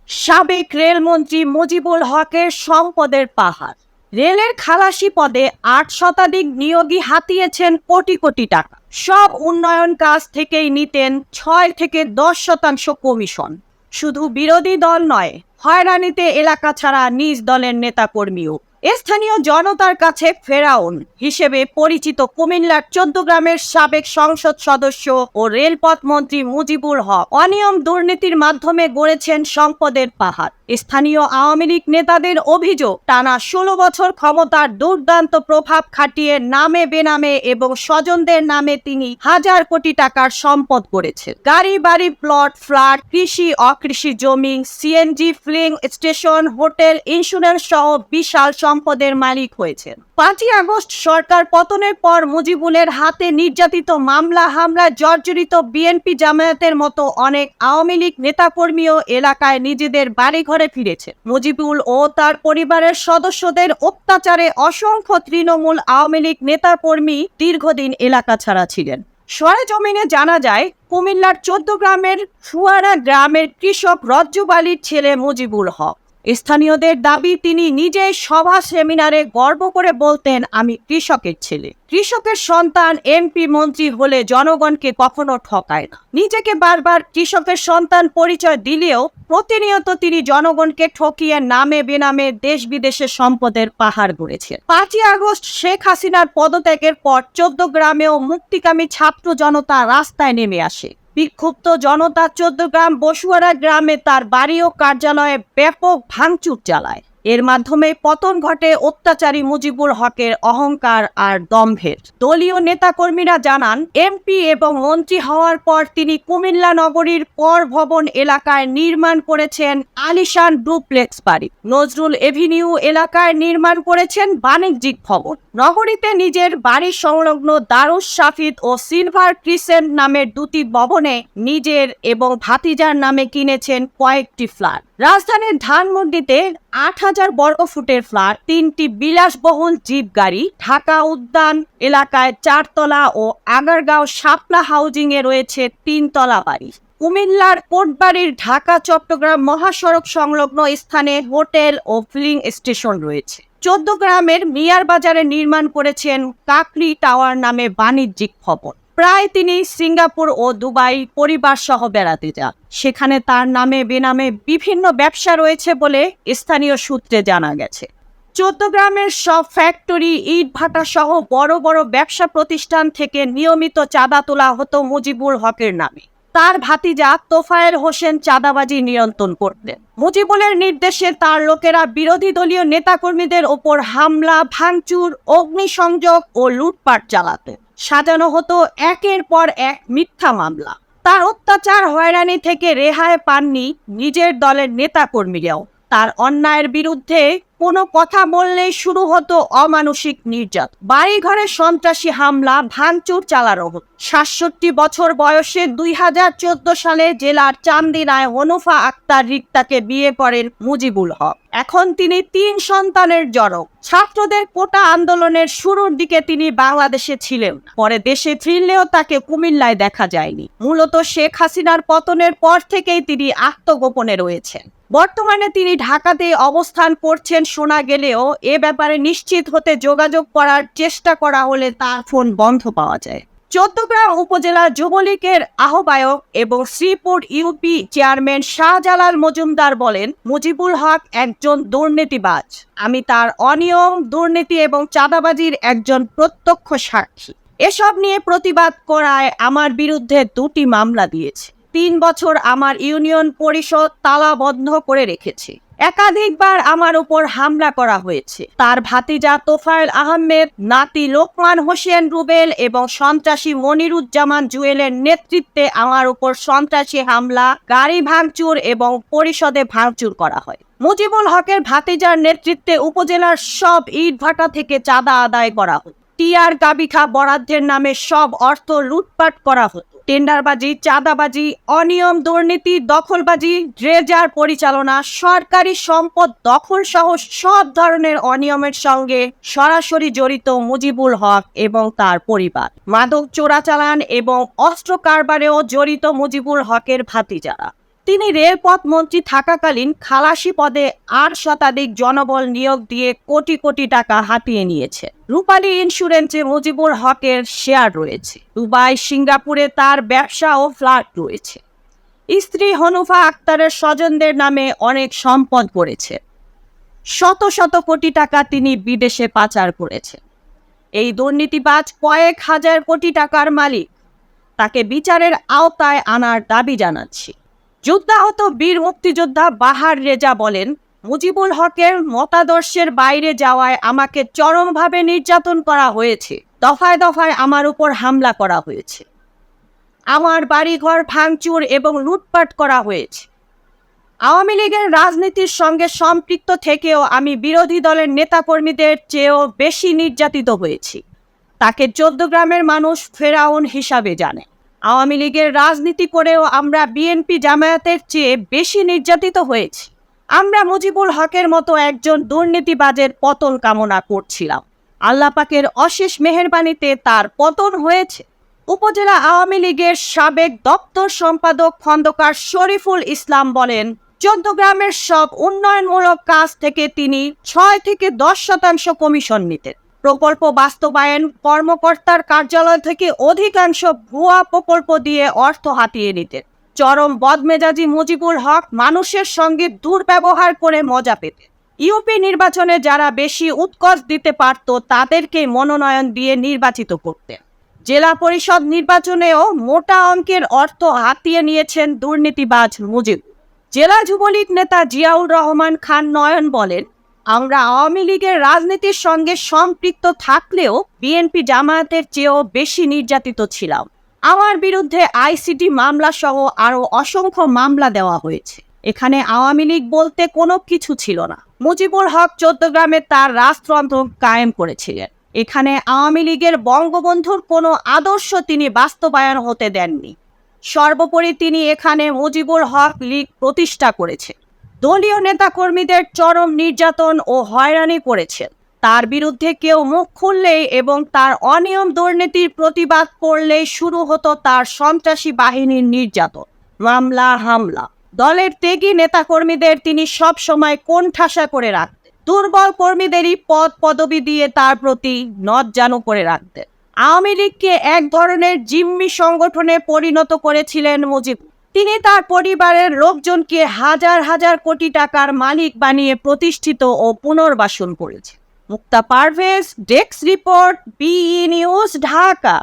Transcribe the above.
সাবেক রেলমন্ত্রী মুজিবুল হকের সম্পদের পাহাড়। রেলের খালাসি পদে ৮ শতাধিক নিয়োগী হাতিয়েছেন কোটি কোটি টাকা। সব উন্নয়ন কাজ থেকেই নিতেন ৬ থেকে ১০% কমিশন। শুধু বিরোধী দল নয়, হয়রানিতে এলাকা ছাড়া নিজ দলের নেতাকর্মীও। স্থানীয় জনতার কাছে ফেরাউন হিসেবে পরিচিত কুমিল্লার ১৪ গ্রামের সাবেক সংসদ সদস্য ও রেলপথ মন্ত্রী মুজিবুল হক অনিয়ম দুর্নীতির মাধ্যমে গড়েছেন সম্পদের পাহাড়। স্থানীয় আওয়ামী লীগ নেতাদের অভিযোগ, টানা ১৬ বছর ক্ষমতার দুর্দান্ত প্রভাব খাটিয়ে নামে বেনামে এবং স্বজনদের নামে তিনি হাজার কোটি টাকার সম্পদ গড়েছেন। গাড়ি বাড়ি, প্লট, ফ্ল্যাট, কৃষি অকৃষি জমি, CNG filling station, hotel, insurance সহ বিশাল সম্পদের মালিক হয়েছেন। ৫ই আগস্ট সরকার পতনের পর মুজিবুলের হাতে নির্যাতিত, মামলা হামলায় জর্জরিত বিএনপি জামায়াতের মতো অনেক আওয়ামী লীগ নেতাকর্মীও এলাকায় নিজেদের বাড়িঘরে ফিরেছে। মুজিবুল ও তার পরিবারের সদস্যদের অত্যাচারে অসংখ্য তৃণমূল আওয়ামী লীগ নেতাকর্মী দীর্ঘদিন এলাকা ছাড়া ছিলেন। সরেজমিনে জানা যায়, কুমিল্লার ১৪ গ্রামের ফুয়ারা গ্রামের কৃষক রজ্জব আলীর ছেলে মুজিবুল হক। স্থানীয়দের দাবি, তিনি নিজেই সভা সেমিনারে গর্ব করে বলতেন, আমি কৃষকের ছেলে। কৃষকের সন্তান এমপি মন্ত্রী হলে জনগণকে কখনো ঠকায় না। নিজেকে বারবার কৃষকের সন্তান পরিচয় দিলেও প্রতিনিয়ত তিনি জনগণকে ঠকিয়ে নামে বেনামে দেশ বিদেশে সম্পদের পাহাড় গড়েছেন। ৫ই আগস্ট শেখ হাসিনার পদত্যাগের পর ১৪ গ্রামেও মুক্তিকামী ছাত্র জনতা রাস্তায় নেমে আসে। বিক্ষুব্ধ জনতা ১৪ গ্রাম বসুয়ারা গ্রামে তার বাড়ি ও কার্যালয়ে ব্যাপক ভাঙচুর চালায়। এর মাধ্যমে পতন ঘটে অত্যাচারী মুজিবুল হকের অহংকার আর দম্ভের। দলীয় নেতাকর্মীরা জানান, এমপি এবং মন্ত্রী হওয়ার পর তিনি কুমিল্লা নগরীর পর ভবন এলাকায় নির্মাণ করেছেন আলিশান ডুপ্লেক্স বাড়ি। নজরুল এভিনিউ এলাকায় নির্মাণ করেছেন বাণিজ্যিক ভবন। নগরীতে নিজের বাড়ি সংলগ্ন দারুস শাফিদ ও সিলভার ক্রিসেন্ট নামের দুটি ভবনে নিজের এবং ভাতিজার নামে কিনেছেন কয়েকটি ফ্ল্যাট। রাজধানীর ধানমন্ডিতে ৮,০০০ বর্গফুটের ফ্ল্যাট, ৩টি বিলাসবহুল জিপ গাড়ি। ঢাকা উদ্যান এলাকায় ৪ তলা ও আগারগাঁও শাপলা হাউজিং এ রয়েছে ৩ তলা বাড়ি। কুমিল্লার কোটবাড়ির ঢাকা চট্টগ্রাম মহাসড়ক সংলগ্ন স্থানে হোটেল ও ফিলিং স্টেশন রয়েছে। ১৪ গ্রামের মিয়ার বাজারে নির্মাণ করেছেন কাকরি টাওয়ার নামে বাণিজ্যিক ভবন। প্রায় তিনি সিঙ্গাপুর ও দুবাই পরিবার সহ বেড়াতে যান। সেখানে তার নামে বেনামে বিভিন্ন ব্যবসা রয়েছে বলে স্থানীয় সূত্রে জানা গেছে। ১৪ গ্রামের সব ফ্যাক্টরি, ইট ভাটা সহ বড় বড় ব্যবসা প্রতিষ্ঠান থেকে নিয়মিত চাঁদা তোলা হতো মুজিবুল হকের নামে। তার ভাতিজা তোফায়েল হোসেন চাঁদাবাজি নিয়ন্ত্রণ করতেন। মুজিবুলের নির্দেশে তার লোকেরা বিরোধী দলীয় নেতাকর্মীদের ওপর হামলা, ভাঙচুর, অগ্নিসংযোগ ও লুটপাট চালাতো। সাজানো হতো একের পর এক মিথ্যা মামলা। তার অত্যাচার হয়রানি থেকে রেহাই পাননি নিজের দলের নেতাকর্মীরাও। তার অন্যায়ের বিরুদ্ধে কোনো কথা বললেই শুরু হতো অমানসিক নির্যাতন। বাড়িঘরে সন্ত্রাসী হামলা, ভাঙচুর চালানো হতো। ৬৭ বছর বয়সে ২০১৪ সালে জেলার চান্দিনায় হনুফা আক্তার রিক্তাকে বিয়ে করেন মুজিবুল হক। এখন তিনি ৩ সন্তানের জনক। ছাত্রদের কোটা আন্দোলনের শুরুর দিকে তিনি বাংলাদেশে ছিলেন। পরে দেশে ফিরলেও তাকে কুমিল্লায় দেখা যায়নি। মূলত শেখ হাসিনার পতনের পর থেকেই তিনি আত্মগোপনে রয়েছেন। বর্তমানে তিনি ঢাকাতে অবস্থান করছেন শোনা গেলেও এ ব্যাপারে নিশ্চিত হতে যোগাযোগ করার চেষ্টা করা হলে তার ফোন বন্ধ পাওয়া যায়। ১৪ গ্রাম উপজেলা যুবলীগের আহ্বায়ক এবং শ্রীপুর ইউপি চেয়ারম্যান শাহজালাল মজুমদার বলেন, মুজিবুল হক একজন দুর্নীতিবাজ। আমি তার অনিয়ম, দুর্নীতি এবং চাঁদাবাজির একজন প্রত্যক্ষ সাক্ষী। এসব নিয়ে প্রতিবাদ করায় আমার বিরুদ্ধে ২টি মামলা দিয়েছে। ৩ বছর আমার ইউনিয়ন পরিষদ তালা বন্ধ করে রেখেছে। একাধিকবার আমার উপর হামলা করা হয়েছে। তার ভাতিজা তোফায়েল আহমেদ, নাতি লোকমান হোসেন রুবেল এবং সন্ত্রাসী মনিরুজ্জামান জুয়েলের নেতৃত্বে আমার উপর সন্ত্রাসী হামলা, গাড়ি ভাঙচুর এবং পরিষদে ভাঙচুর করা হয়। মুজিবুল হকের ভাতিজার নেতৃত্বে উপজেলার সব ইটভাটা থেকে চাঁদা আদায় করা হতো। টিআর গাবিখা বরাদ্দের নামে সব অর্থ লুটপাট করা হতো। টেন্ডারবাজি, চাঁদাবাজি, অনিয়ম, দুর্নীতি, দখলবাজি, ড্রেজার পরিচালনা, সরকারি সম্পদ দখল সহ সব ধরনের অনিয়মের সঙ্গে সরাসরি জড়িত মুজিবুল হক এবং তার পরিবার। মাদক চোরাচালান এবং অস্ত্র কারবারেও জড়িত মুজিবুল হকের ভাতিজারা। তিনি রেলপথ মন্ত্রী থাকাকালীন খালাসি পদে ৮ শতাধিক জনবল নিয়োগ দিয়ে কোটি কোটি টাকা হাতিয়ে নিয়েছে। রূপালী ইন্স্যুরেন্সে মুজিবুল হকের শেয়ার রয়েছে। দুবাই, সিঙ্গাপুরে তার ব্যবসা ও ফ্ল্যাট রয়েছে। স্ত্রী হনুফা আক্তারের স্বজনদের নামে অনেক সম্পদ করেছে। শত শত কোটি টাকা তিনি বিদেশে পাচার করেছেন। এই দুর্নীতিবাজ কয়েক হাজার কোটি টাকার মালিক। তাকে বিচারের আওতায় আনার দাবি জানাচ্ছি। যুদ্ধাহত বীর মুক্তিযোদ্ধা বাহার রেজা বলেন, মুজিবুল হকের মতাদর্শের বাইরে যাওয়ায় আমাকে চরমভাবে নির্যাতন করা হয়েছে। দফায় দফায় আমার উপর হামলা করা হয়েছে। আমার বাড়িঘর ভাঙচুর এবং লুটপাট করা হয়েছে। আওয়ামী লীগের রাজনীতির সঙ্গে সম্পৃক্ত থেকেও আমি বিরোধী দলের নেতাকর্মীদের চেয়েও বেশি নির্যাতিত হয়েছি। তাকে 14 গ্রামের মানুষ ফেরাউন হিসাবে জানে। আওয়ামী লীগের রাজনীতি করেও আমরা বিএনপি জামায়াতের চেয়ে বেশি নির্যাতিত হয়েছি। আমরা মুজিবুল হকের মতো একজন দুর্নীতিবাজের পতন কামনা করছিলাম। আল্লাহ পাকের অশেষ মেহেরবানিতে তার পতন হয়েছে। উপজেলা আওয়ামী লীগের সাবেক দপ্তর সম্পাদক খন্দকার শরীফুল ইসলাম বলেন, 14 গ্রামের সব উন্নয়নমূলক কাজ থেকে তিনি 6 থেকে 10% কমিশন নিতেন। প্রকল্প বাস্তবায়ন কর্মকর্তার কার্যালয় থেকে অধিকাংশ ভুয়া প্রকল্প দিয়ে অর্থ হাতিয়ে নিতেন। চরম বদমেজাজি মুজিবুল হক মানুষের সঙ্গে দুর্ব্যবহার করে মজা পেতেন। ইউপি নির্বাচনে যারা বেশি উৎকর্ষ দিতে পারত তাদেরকে মনোনয়ন দিয়ে নির্বাচিত করতেন। জেলা পরিষদ নির্বাচনেও মোটা অঙ্কের অর্থ হাতিয়ে নিয়েছেন দুর্নীতিবাজ মুজিব। জেলা যুবলীগ নেতা জিয়াউর রহমান খান নয়ন বলেন, আমরা আওয়ামী লীগের রাজনীতির সঙ্গে সম্পৃক্ত থাকলেও বিএনপি জামায়াতের চেয়েও বেশি নির্যাতিত ছিলাম। আমার বিরুদ্ধে আইসিটি মামলা সহ আরও অসংখ্য মামলা দেওয়া হয়েছে। এখানে আওয়ামী লীগ বলতে কোনো কিছু ছিল না। মুজিবুল হক 14 গ্রামে তার রাজতন্ত্র কায়েম করেছিলেন। এখানে আওয়ামী লীগের বঙ্গবন্ধুর কোনো আদর্শ তিনি বাস্তবায়ন হতে দেননি। সর্বোপরি তিনি এখানে মুজিবুল হক লীগ প্রতিষ্ঠা করেছেন। দলীয় নেতাকর্মীদের চরম নির্যাতন ও হয়রানি করেছেন। তার বিরুদ্ধে কেউ মুখ খুললেই এবং তার অনিয়ম দুর্নীতির প্রতিবাদ করলেই শুরু হতো তার সন্ত্রাসী বাহিনীর নির্যাতন, মামলা, হামলা। দলের ত্যাগী নেতাকর্মীদের তিনি সব সময় কোণঠাসা করে রাখতেন। দুর্বল কর্মীদেরই পদ পদবি দিয়ে তার প্রতি নতজানু করে রাখতেন। আওয়ামী লীগকে এক ধরনের জিম্মি সংগঠনে পরিণত করেছিলেন মুজিব। তিনি তার পরিবারের লোকজনকে হাজার হাজার কোটি টাকার মালিক বানিয়ে প্রতিষ্ঠিত ও পুনর্বাসন করেছে। Mukta Parvez, desk report, BE news, Dhaka.